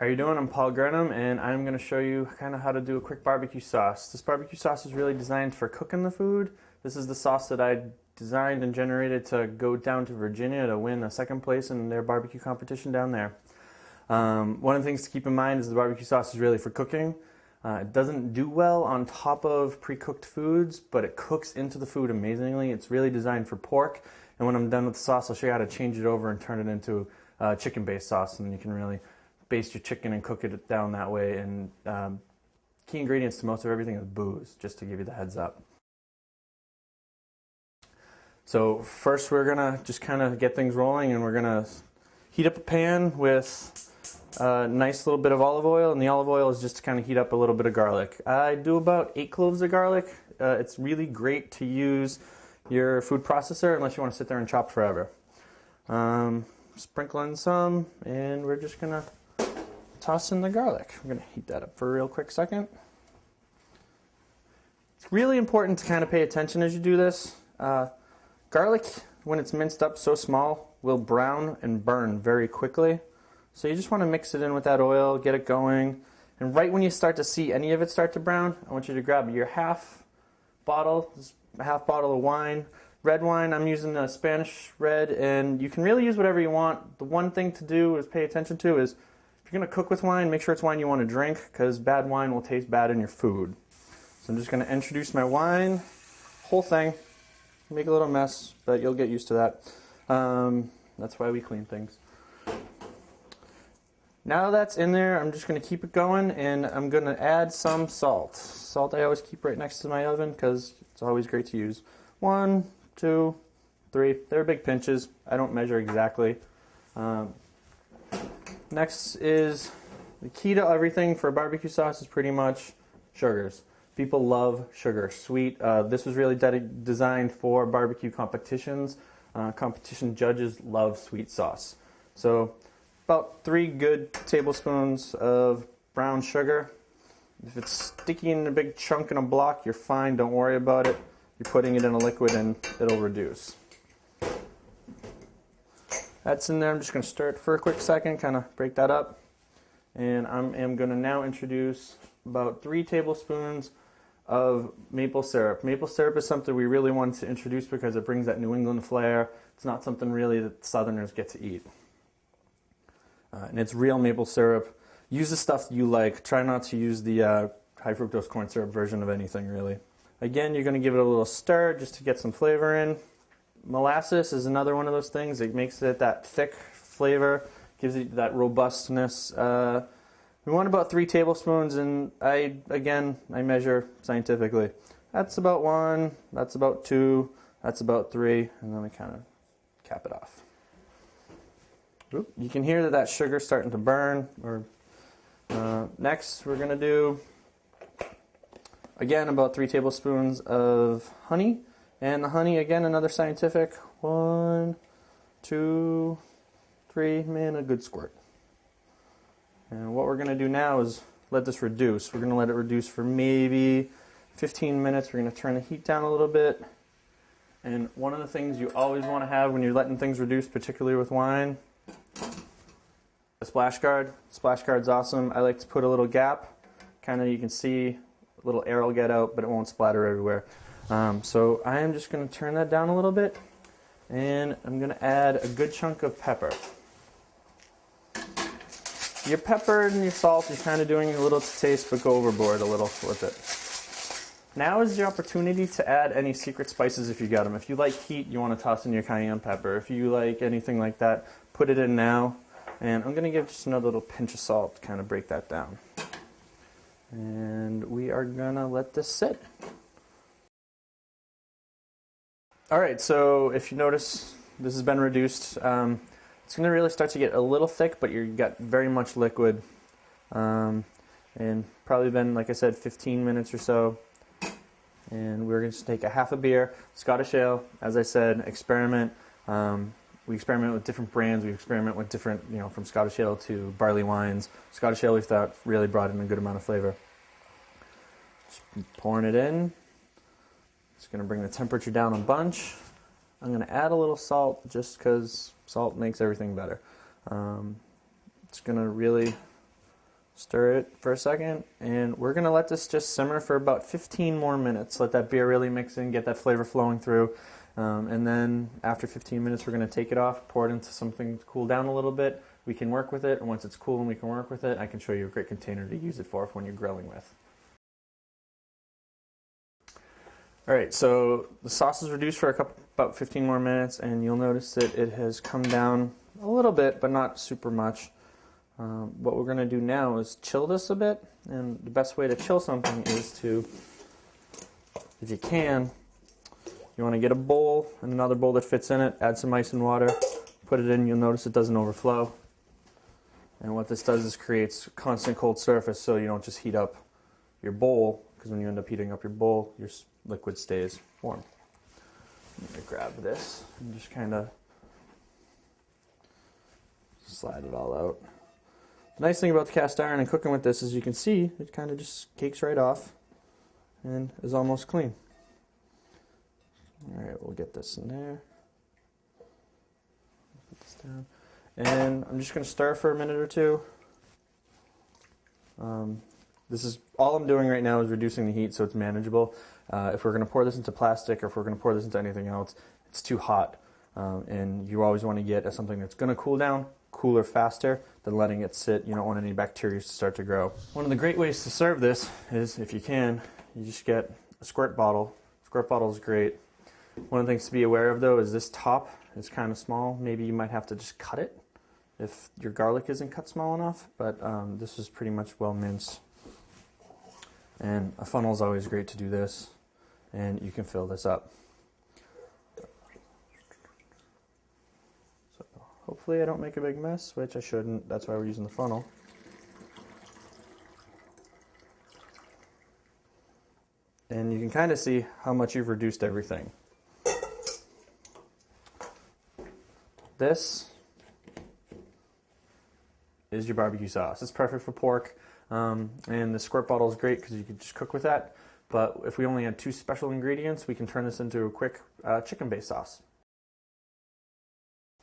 How you doing? I'm Paul Grenham, and I'm going to show you kind of how to do a quick barbecue sauce. This barbecue sauce is really designed for cooking the food. This is the sauce that I designed and generated to go down to Virginia to win a second place in their barbecue competition down there. One of the things to keep in mind is the barbecue sauce is really for cooking. It doesn't do well on top of pre-cooked foods, but it cooks into the food amazingly. It's really designed for pork, and when I'm done with the sauce, I'll show you how to change it over and turn it into chicken-based sauce, and you can really baste your chicken and cook it down that way. And key ingredients to most of everything is booze, just to give you the heads up. So first we're gonna just kind of get things rolling, and we're gonna heat up a pan with a nice little bit of olive oil, and the olive oil is just to kind of heat up a little bit of garlic. I do about 8 cloves of garlic. It's really great to use your food processor unless you want to sit there and chop forever. Sprinkle in some, and we're just gonna toss in the garlic. We're going to heat that up for a real quick second. It's really important to kind of pay attention as you do this. Garlic, when it's minced up so small, will brown and burn very quickly. So you just want to mix it in with that oil, get it going. And right when you start to see any of it start to brown, I want you to grab your half bottle of wine. Red wine, I'm using a Spanish red, and you can really use whatever you want. The one thing to do is pay attention to is, if you're going to cook with wine, make sure it's wine you want to drink, because bad wine will taste bad in your food. So I'm just going to introduce my wine, whole thing, make a little mess, but you'll get used to that. That's why we clean things. Now that's in there, I'm just going to keep it going, and I'm going to add some salt. Salt I always keep right next to my oven, because it's always great to use. 1, 2, 3, they're big pinches. I don't measure exactly. Next is the key to everything for a barbecue sauce is pretty much sugars. People love sugar, sweet. This was really designed for barbecue competitions. Competition judges love sweet sauce. So about 3 good tablespoons of brown sugar. If it's sticky in a big chunk in a block, you're fine. Don't worry about it. You're putting it in a liquid and it'll reduce. That's in there. I'm just going to stir it for a quick second, kind of break that up. And I am going to now introduce about 3 tablespoons of maple syrup. Maple syrup is something we really want to introduce because it brings that New England flair. It's not something really that Southerners get to eat. And it's real maple syrup. Use the stuff you like. Try not to use the high fructose corn syrup version of anything, really. Again, you're going to give it a little stir just to get some flavor in. Molasses is another one of those things. It makes it that thick flavor, gives it that robustness. We want about 3 tablespoons, and I measure scientifically. That's about 1, that's about 2, that's about 3, and then we kind of cap it off. Oop. You can hear that sugar's starting to burn. Next, we're going to do, again, about 3 tablespoons of honey. And the honey, again, another scientific. 1, 2, 3, man, a good squirt. And what we're going to do now is let this reduce. We're going to let it reduce for maybe 15 minutes. We're going to turn the heat down a little bit. And one of the things you always want to have when you're letting things reduce, particularly with wine, a splash guard. Splash guard's awesome. I like to put a little gap. Kind of, you can see a little air will get out, but it won't splatter everywhere. So I am just going to turn that down a little bit, and I'm going to add a good chunk of pepper. Your pepper and your salt, you're kind of doing a little to taste, but go overboard a little with it. Now is your opportunity to add any secret spices if you got them. If you like heat, you want to toss in your cayenne pepper. If you like anything like that, put it in now. And I'm going to give just another little pinch of salt to kind of break that down. And we are going to let this sit. Alright, so if you notice, this has been reduced. It's going to really start to get a little thick, but you've got very much liquid. And probably been, like I said, 15 minutes or so. And we're going to take a half a beer, Scottish ale, as I said, experiment. We experiment with different brands. We experiment with different, from Scottish ale to barley wines. Scottish ale we thought really brought in a good amount of flavor. Just pouring it in. Just going to bring the temperature down a bunch. I'm going to add a little salt just because salt makes everything better. It's going to really Stir it for a second, and we're gonna let this just simmer for about 15 more minutes. Let that beer really mix in, get that flavor flowing through. And then after 15 minutes, we're gonna take it off, pour it into something to cool down a little bit. We can work with it, and once it's cool and we can work with it, I can show you a great container to use it for when you're grilling with. All right, so the sauce is reduced for about 15 more minutes, and you'll notice that it has come down a little bit, but not super much. What we're going to do now is chill this a bit, and the best way to chill something is to, if you can, you want to get a bowl and another bowl that fits in it, add some ice and water, put it in, you'll notice it doesn't overflow. And what this does is creates constant cold surface so you don't just heat up your bowl, because when you end up heating up your bowl, your liquid stays warm. I'm going to grab this and just kind of slide it all out. The nice thing about the cast iron and cooking with this is you can see it kind of just cakes right off and is almost clean. All right, we'll get this in there. Put this down. And I'm just going to stir for a minute or two. This is all I'm doing right now is reducing the heat so it's manageable. If we're going to pour this into plastic or if we're going to pour this into anything else, it's too hot. And you always want to get something that's going to cool down, cooler faster than letting it sit. You don't want any bacteria to start to grow. One of the great ways to serve this is, if you can, you just get a squirt bottle. Squirt bottle is great. One of the things to be aware of though is this top is kind of small. Maybe you might have to just cut it if your garlic isn't cut small enough, but this is pretty much well minced. And a funnel is always great to do this, and you can fill this up. So hopefully I don't make a big mess, which I shouldn't. That's why we're using the funnel. And you can kind of see how much you've reduced everything. This is your barbecue sauce. It's perfect for pork. And the squirt bottle is great because you can just cook with that. But if we only had 2 special ingredients, we can turn this into a quick chicken-based sauce.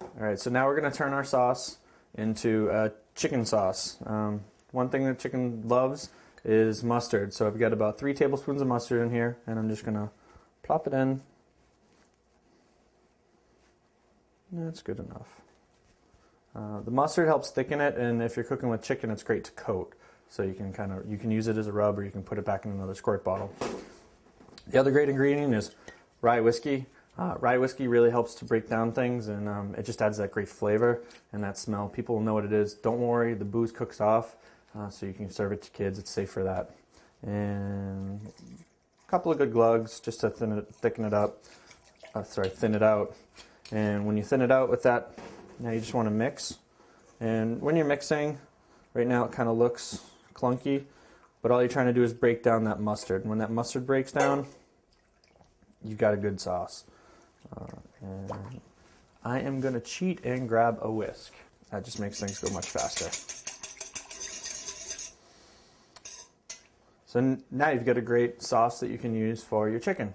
All right, so now we're going to turn our sauce into chicken sauce. One thing that chicken loves is mustard. So I've got about 3 tablespoons of mustard in here, and I'm just going to plop it in. That's good enough. The mustard helps thicken it, and if you're cooking with chicken, it's great to coat. So you can use it as a rub, or you can put it back in another squirt bottle. The other great ingredient is rye whiskey. Rye whiskey really helps to break down things, and it just adds that great flavor and that smell. People will know what it is. Don't worry, the booze cooks off, so you can serve it to kids. It's safe for that. And a couple of good glugs just to thin it out. And when you thin it out with that, now you just want to mix. And when you're mixing, right now it kind of looks clunky, but all you're trying to do is break down that mustard. And when that mustard breaks down, you've got a good sauce. And I am going to cheat and grab a whisk. That just makes things go much faster. So now you've got a great sauce that you can use for your chicken.